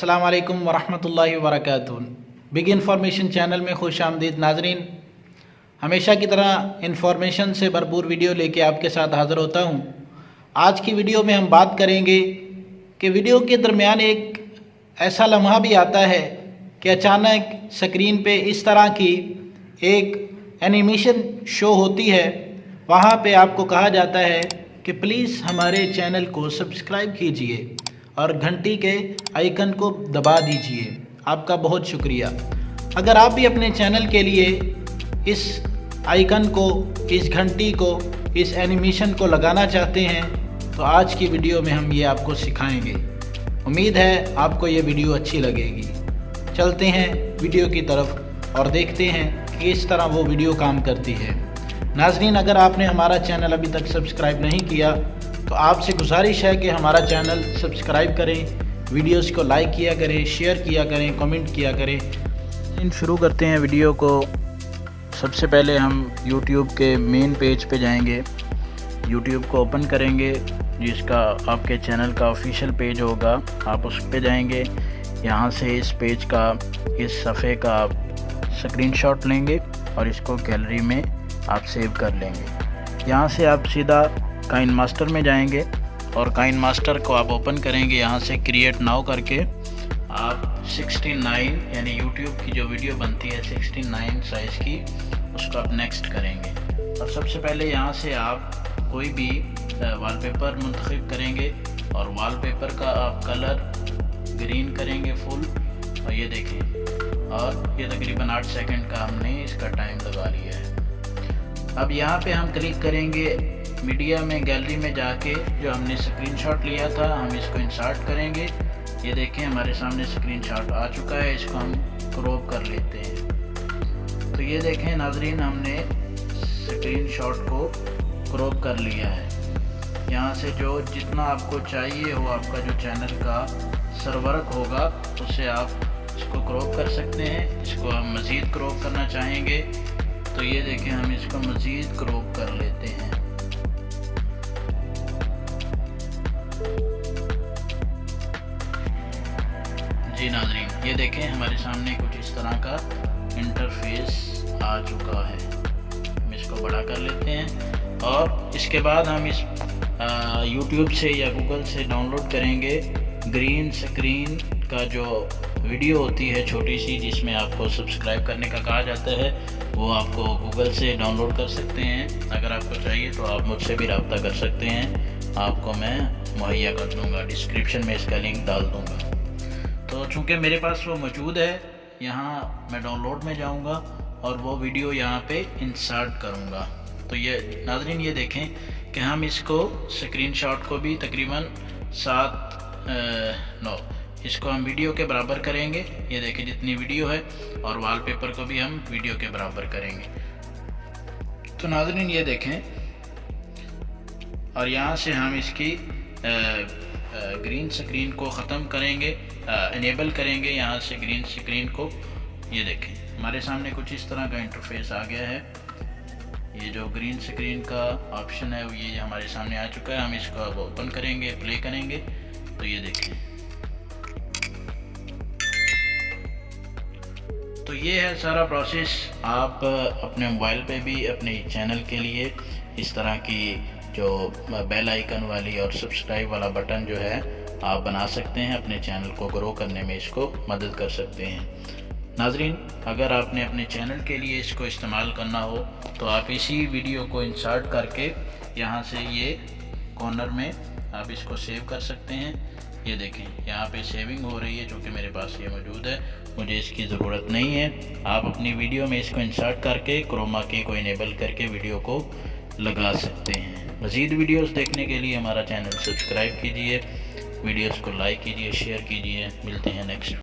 अस्सलाम वालेकुम वरहमतुल्लाहि वबरकातुहू। बिग इन्फॉर्मेशन चैनल में खुश आमदीद नाजरीन। हमेशा की तरह इन्फॉर्मेशन से भरपूर वीडियो लेके आपके साथ हाज़िर होता हूँ। आज की वीडियो में हम बात करेंगे कि वीडियो के दरमियान एक ऐसा लम्हा भी आता है कि अचानक स्क्रीन पे इस तरह की एक एनिमेशन शो होती है। वहाँ पे आपको कहा जाता है कि प्लीज़ हमारे चैनल को सब्सक्राइब कीजिए और घंटी के आइकन को दबा दीजिए। आपका बहुत शुक्रिया। अगर आप भी अपने चैनल के लिए इस आइकन को, इस घंटी को, इस एनिमेशन को लगाना चाहते हैं तो आज की वीडियो में हम ये आपको सिखाएंगे। उम्मीद है आपको ये वीडियो अच्छी लगेगी। चलते हैं वीडियो की तरफ और देखते हैं कि इस तरह वो वीडियो काम करती है। नाज़रीन, अगर आपने हमारा चैनल अभी तक सब्सक्राइब नहीं किया तो आपसे गुजारिश है कि हमारा चैनल सब्सक्राइब करें, वीडियोस को लाइक किया करें, शेयर किया करें, कमेंट किया करें। शुरू करते हैं वीडियो को। सबसे पहले हम YouTube के मेन पेज पे जाएंगे। YouTube को ओपन करेंगे, जिसका आपके चैनल का ऑफिशियल पेज होगा। आप उस पे जाएंगे। यहाँ से इस पेज का, इस सफ़े का स्क्रीनशॉट लेंगे और इसको गैलरी में आप सेव कर लेंगे। यहाँ से आप सीधा काइन मास्टर में जाएंगे और काइन मास्टर को आप ओपन करेंगे। यहाँ से क्रिएट नाउ करके आप 69 यानी YouTube की जो वीडियो बनती है 69 साइज़ की, उसको आप नेक्स्ट करेंगे। और सबसे पहले यहाँ से आप कोई भी वॉलपेपर मुंतखब करेंगे और वॉलपेपर का आप कलर ग्रीन करेंगे फुल। और ये देखें, और ये तकरीबन 8 सेकंड का हमने इसका टाइम लगा लिया है। अब यहाँ पे हम क्लिक करेंगे मीडिया में, गैलरी में जाके जो हमने स्क्रीनशॉट लिया था हम इसको इंसर्ट करेंगे। ये देखें हमारे सामने स्क्रीनशॉट आ चुका है। इसको हम क्रॉप कर लेते हैं। तो ये देखें नाजरीन, हमने स्क्रीनशॉट को क्रॉप कर लिया है। यहाँ से जो जितना आपको चाहिए हो, आपका जो चैनल का सर्वर्क होगा उससे आप इसको क्रॉप कर सकते हैं। इसको हम मज़ीद क्रॉप करना चाहेंगे तो ये देखें हम इसको मज़ीद क्रॉप कर लेते हैं। जी नाज़रीन, ये देखें हमारे सामने कुछ इस तरह का इंटरफेस आ चुका है। हम इसको बड़ा कर लेते हैं और इसके बाद हम इस YouTube से या Google से डाउनलोड करेंगे ग्रीन स्क्रीन का जो वीडियो होती है छोटी सी, जिसमें आपको सब्सक्राइब करने का कहा जाता है। वो आपको Google से डाउनलोड कर सकते हैं। अगर आपको चाहिए तो आप मुझसे भी रब्ता कर सकते हैं। आपको मैं मुहैया कर दूँगा, डिस्क्रिप्शन में इसका लिंक डाल दूँगा। तो चूँकि मेरे पास वो मौजूद है, यहाँ मैं डाउनलोड में जाऊँगा और वो वीडियो यहाँ पे इंसर्ट करूँगा। तो ये नाज़रीन, ये देखें कि हम इसको स्क्रीनशॉट को भी तकरीबन 9 इसको हम वीडियो के बराबर करेंगे। ये देखें जितनी वीडियो है, और वॉलपेपर को भी हम वीडियो के बराबर करेंगे। तो नाज़रीन ये देखें, और यहाँ से हम इसकी ग्रीन स्क्रीन को ख़त्म करेंगे, इनेबल करेंगे यहाँ से ग्रीन स्क्रीन को। ये देखें हमारे सामने कुछ इस तरह का इंटरफेस आ गया है। ये जो ग्रीन स्क्रीन का ऑप्शन है ये हमारे सामने आ चुका है। हम इसको अब ओपन करेंगे, प्ले करेंगे तो ये देखें। तो ये है सारा प्रोसेस। आप अपने मोबाइल पे भी अपने चैनल के लिए इस तरह की जो बेल आइकन वाली और सब्सक्राइब वाला बटन जो है आप बना सकते हैं। अपने चैनल को ग्रो करने में इसको मदद कर सकते हैं। नाजरीन, अगर आपने अपने चैनल के लिए इसको इस्तेमाल करना हो तो आप इसी वीडियो को इंसर्ट करके यहाँ से ये कॉर्नर में आप इसको सेव कर सकते हैं। ये देखें यहाँ पे सेविंग हो रही है, जो कि मेरे पास ये मौजूद है, मुझे इसकी ज़रूरत नहीं है। आप अपनी वीडियो में इसको इंसर्ट करके क्रोमा की को इनेबल करके वीडियो को लगा सकते हैं। मज़ीद वीडियोस देखने के लिए हमारा चैनल सब्सक्राइब कीजिए, वीडियोस को लाइक कीजिए, शेयर कीजिए। मिलते हैं नेक्स्ट